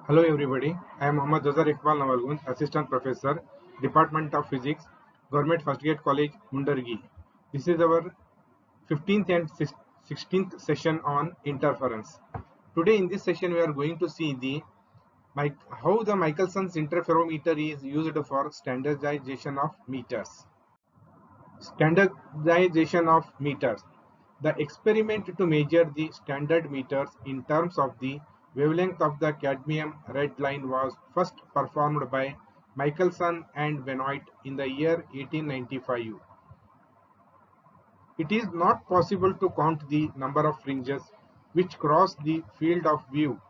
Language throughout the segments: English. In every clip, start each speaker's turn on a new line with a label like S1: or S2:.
S1: Hello everybody, I am Mohammad Jazar Iqbal Nawalgunj, Assistant Professor, Department of Physics, Government First Grade College, Mundargi. This is our 15th and 16th session on interference. Today in this session we are going to see how the Michelson's interferometer is used for standardization of meters. Standardization of meters. The experiment to measure the standard meters in terms of the wavelength of the cadmium red line was first performed by Michelson and Benoit in the year 1895. It is not possible to count the number of fringes which cross the field of view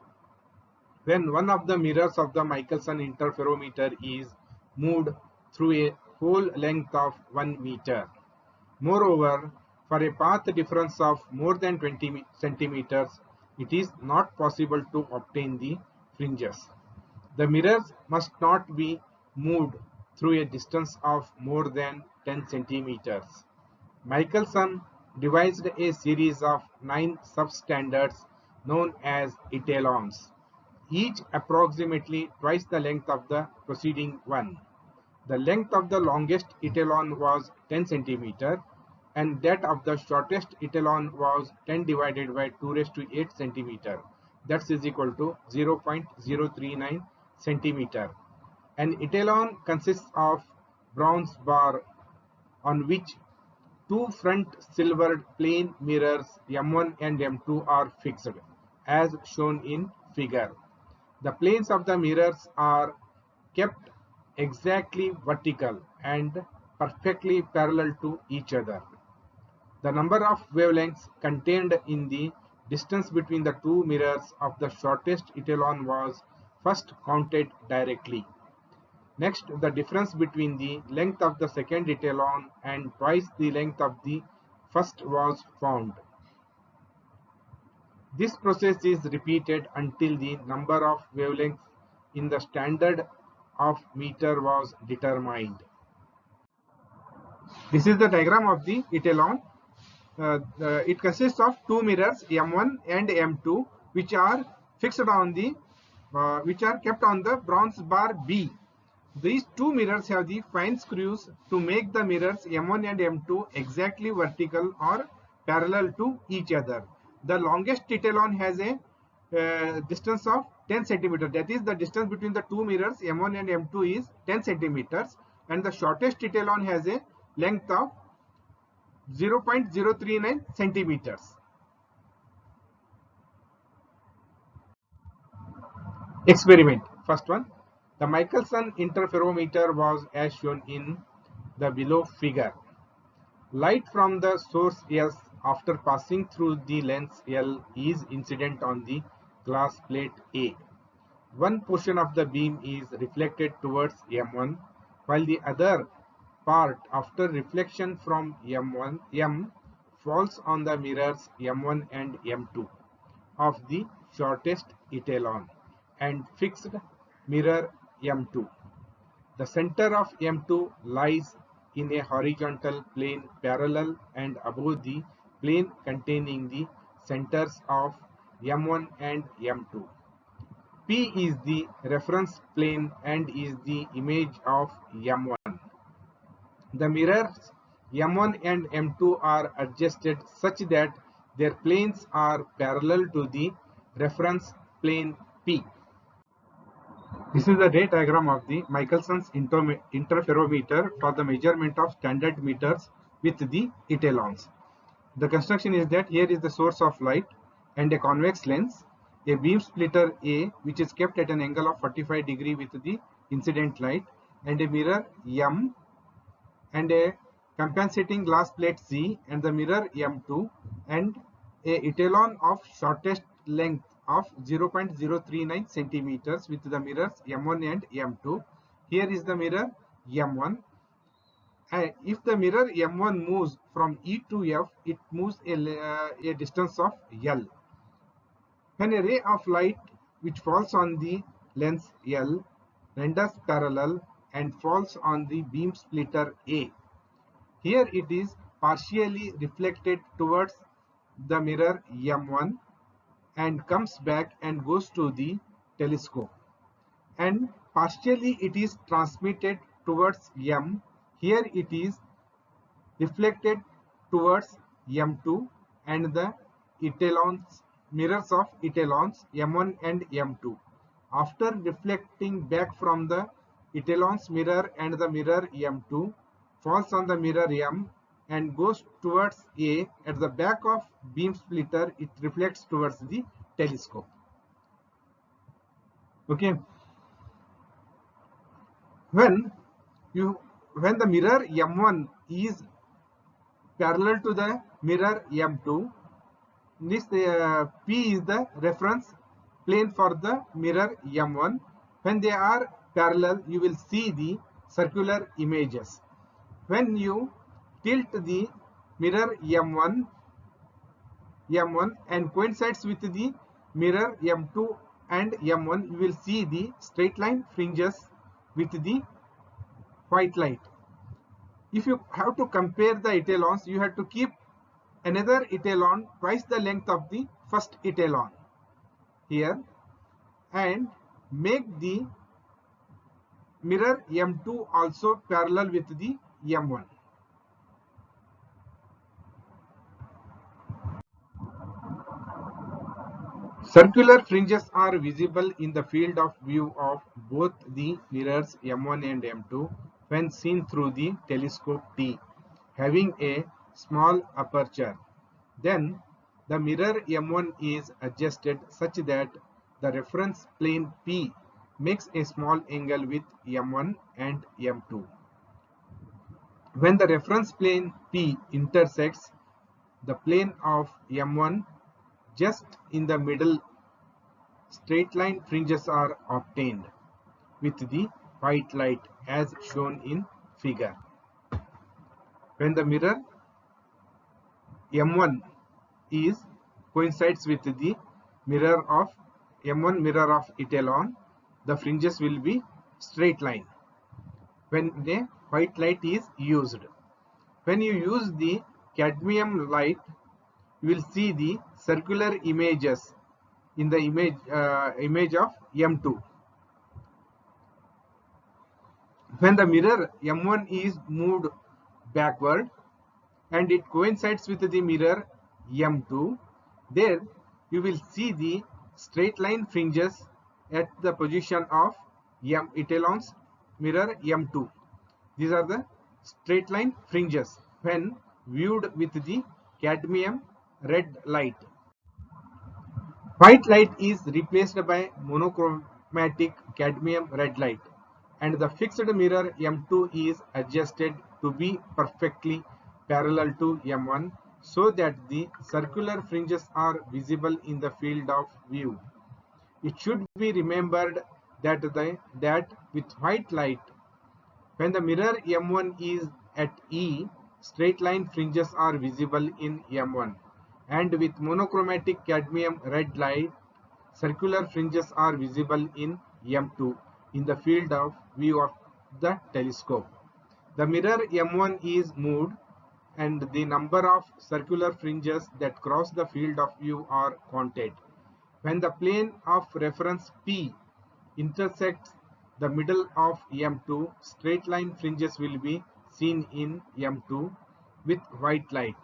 S1: when one of the mirrors of the Michelson interferometer is moved through a whole length of 1 meter. Moreover, for a path difference of more than 20 centimeters, it is not possible to obtain the fringes. The mirrors must not be moved through a distance of more than 10 centimeters. Michelson devised a series of 9 substandards known as etalons, each approximately twice the length of the preceding one. The length of the longest etalon was 10 centimeter and that of the shortest etalon was 10 divided by 2 raised to 8 centimeter. That is equal to 0.039 centimeter. An etalon consists of bronze bar on which two front silvered plane mirrors M1 and M2 are fixed, as shown in figure. The planes of the mirrors are kept exactly vertical and perfectly parallel to each other. The number of wavelengths contained in the distance between the two mirrors of the shortest etalon was first counted directly. Next, the difference between the length of the second etalon and twice the length of the first was found. This process is repeated until the number of wavelengths in the standard of meter was determined. This is the diagram of the etalon. It consists of two mirrors M1 and M2 which are fixed on the which are kept on the bronze bar B. These two mirrors have the fine screws to make the mirrors M1 and M2 exactly vertical or parallel to each other. The longest etalon has a distance of 10 centimeters. That is, the distance between the two mirrors M1 and M2 is 10 centimeters, and the shortest etalon has a length of 0.039 centimeters. Experiment. First one. The Michelson interferometer was as shown in the below figure. Light from the source S after passing through the lens L is incident on the glass plate A. One portion of the beam is reflected towards M1, while the other part after reflection from M falls on the mirrors M1 and M2 of the shortest etalon and fixed mirror M2. The center of M2 lies in a horizontal plane parallel and above the plane containing the centers of M1 and M2. P is the reference plane and is the image of M1. The mirrors M1 and M2 are adjusted such that their planes are parallel to the reference plane P. This is the ray diagram of the Michelson's interferometer for the measurement of standard meters with the etalons. The construction is that here is the source of light and a convex lens, a beam splitter A which is kept at an angle of 45 degree with the incident light, and a mirror M and a compensating glass plate C and the mirror M2 and a etalon of shortest length of 0.039 centimeters with the mirrors M1 and M2. Here is the mirror M1. If the mirror M1 moves from E to F, it moves a distance of L. When a ray of light which falls on the lens L renders parallel and falls on the beam splitter A, here it is partially reflected towards the mirror M1 and comes back and goes to the telescope. and partially it is transmitted towards M. Here it is reflected towards M2 and the etalons, mirrors of etalons M1 and M2. After reflecting back from the etalons mirror and the mirror M2 falls on the mirror M and goes towards A. At the back of beam splitter, it reflects towards the telescope. Okay. When the mirror M1 is parallel to the mirror M2, this P is the reference plane for the mirror M1. When they are parallel, you will see the circular images. When you tilt the mirror M1 and coincides with the mirror M2 and M1, you will see the straight line fringes with the white light. If you have to compare the etalons, you have to keep another etalon twice the length of the first etalon here and make the mirror M2 also parallel with the M1. Circular fringes are visible in the field of view of both the mirrors M1 and M2 when seen through the telescope T having a small aperture. Then the mirror M1 is adjusted such that the reference plane P makes a small angle with M1 and M2. When the reference plane P intersects the plane of M1, just in the middle, straight line fringes are obtained with the white light as shown in figure. When the mirror M1 coincides with the mirror of M1 mirror of etalon, the fringes will be straight line when the white light is used. When you use the cadmium light, you will see the circular images in the image of M2. When the mirror M1 is moved backward and it coincides with the mirror M2, there you will see the straight line fringes at the position of etalon's mirror M2. These are the straight line fringes when viewed with the cadmium red light. White light is replaced by monochromatic cadmium red light, and the fixed mirror M2 is adjusted to be perfectly parallel to M1 so that the circular fringes are visible in the field of view. It should be remembered that with white light, when the mirror M1 is at E, straight line fringes are visible in M1, and with monochromatic cadmium red light, circular fringes are visible in M2 in the field of view of the telescope. The mirror M1 is moved and the number of circular fringes that cross the field of view are counted. When the plane of reference P intersects the middle of M2, straight line fringes will be seen in M2 with white light.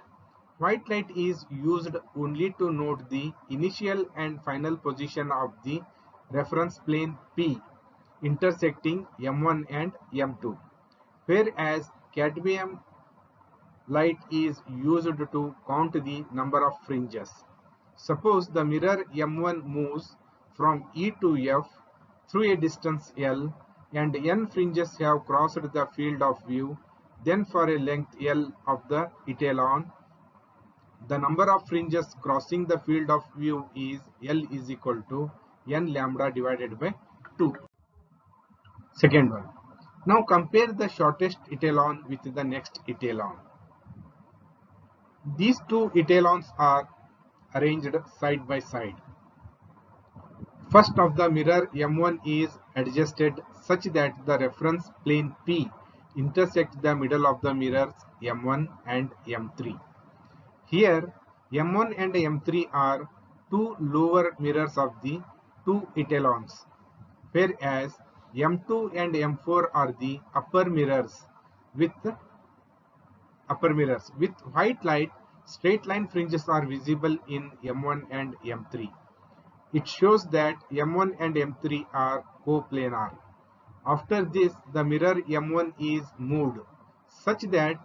S1: White light is used only to note the initial and final position of the reference plane P intersecting M1 and M2, whereas cadmium light is used to count the number of fringes. Suppose the mirror M1 moves from E to F through a distance L and N fringes have crossed the field of view, then for a length L of the etalon, the number of fringes crossing the field of view is L is equal to N lambda divided by 2. Second one. Now compare the shortest etalon with the next etalon. These two etalons are arranged side by side. First of the mirror M1 is adjusted such that the reference plane P intersects the middle of the mirrors M1 and M3. Here M1 and M3 are two lower mirrors of the two etalons, whereas M2 and M4 are the upper mirrors. With white light, straight line fringes are visible in M1 and M3. It shows that M1 and M3 are coplanar. After this, the mirror M1 is moved such that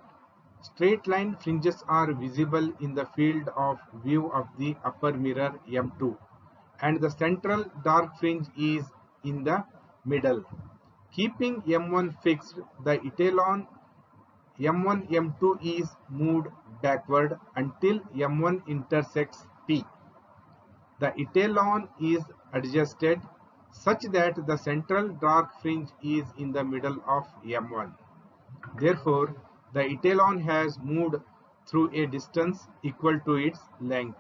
S1: straight line fringes are visible in the field of view of the upper mirror M2, and the central dark fringe is in the middle. Keeping M1 fixed, the etalon M1 M2 is moved backward until M1 intersects P. The etalon is adjusted such that the central dark fringe is in the middle of M1. Therefore, the etalon has moved through a distance equal to its length.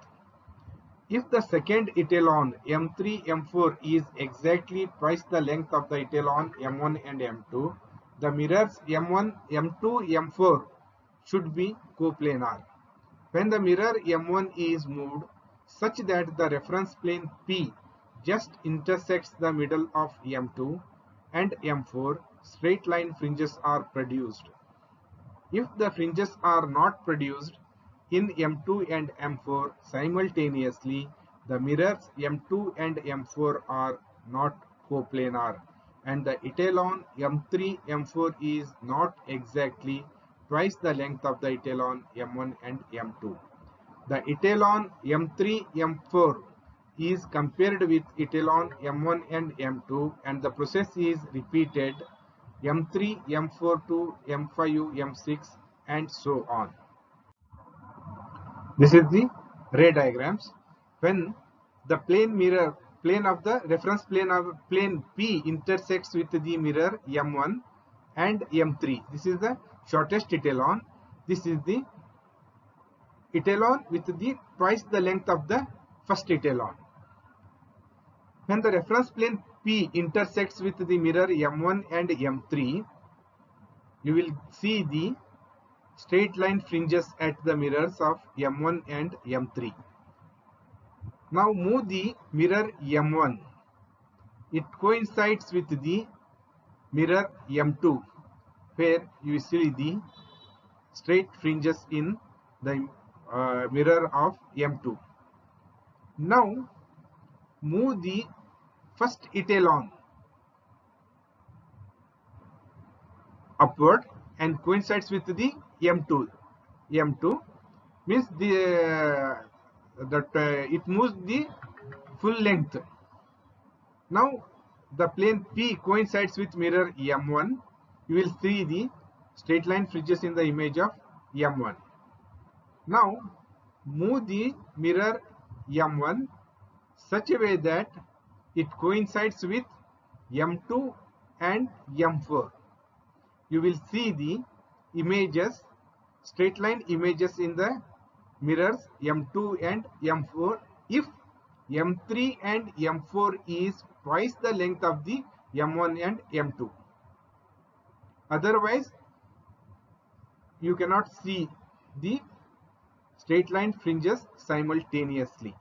S1: If the second etalon M3 M4 is exactly twice the length of the etalon M1 and M2, the mirrors M1, M2, M4 should be coplanar. When the mirror M1 is moved such that the reference plane P just intersects the middle of M2 and M4, straight line fringes are produced. If the fringes are not produced in M2 and M4 simultaneously, the mirrors M2 and M4 are not coplanar, and the etalon M3 M4 is not exactly twice the length of the etalon M1 and M2. The etalon M3 M4 is compared with etalon M1 and M2, and the process is repeated M3, M4 to M5, M6 and so on. This is the ray diagrams. When the plane of the reference plane of plane P intersects with the mirror M1 and M3. This is the shortest etalon. This is the etalon with the twice the length of the first etalon. When the reference plane P intersects with the mirror M1 and M3, you will see the straight line fringes at the mirrors of M1 and M3. Now move the mirror M1. It coincides with the mirror M2, where you see the straight fringes in the mirror of M2. Now move the first etalon upward and coincides with the M2. M2 means it moves the full length. Now the plane P coincides with mirror M1. You will see the straight line fringes in the image of M1. Now move the mirror M1 such a way that it coincides with M2 and M4. You will see the images, straight line images in the mirrors M2 and M4 if M3 and M4 is twice the length of the M1 and M2. Otherwise, you cannot see the straight line fringes simultaneously.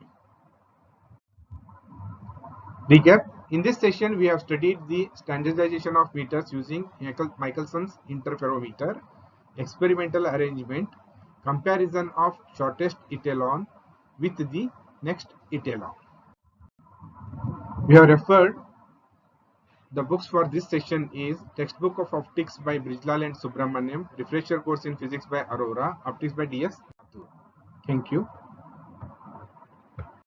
S1: Recap. In this session, we have studied the standardization of meters using Michelson's interferometer, experimental arrangement, comparison of shortest etalon with the next etalon. We have referred the books for this session is Textbook of Optics by Brijlal and Subramaniam, Refresher Course in Physics by Arora, Optics by D.S. Thank you.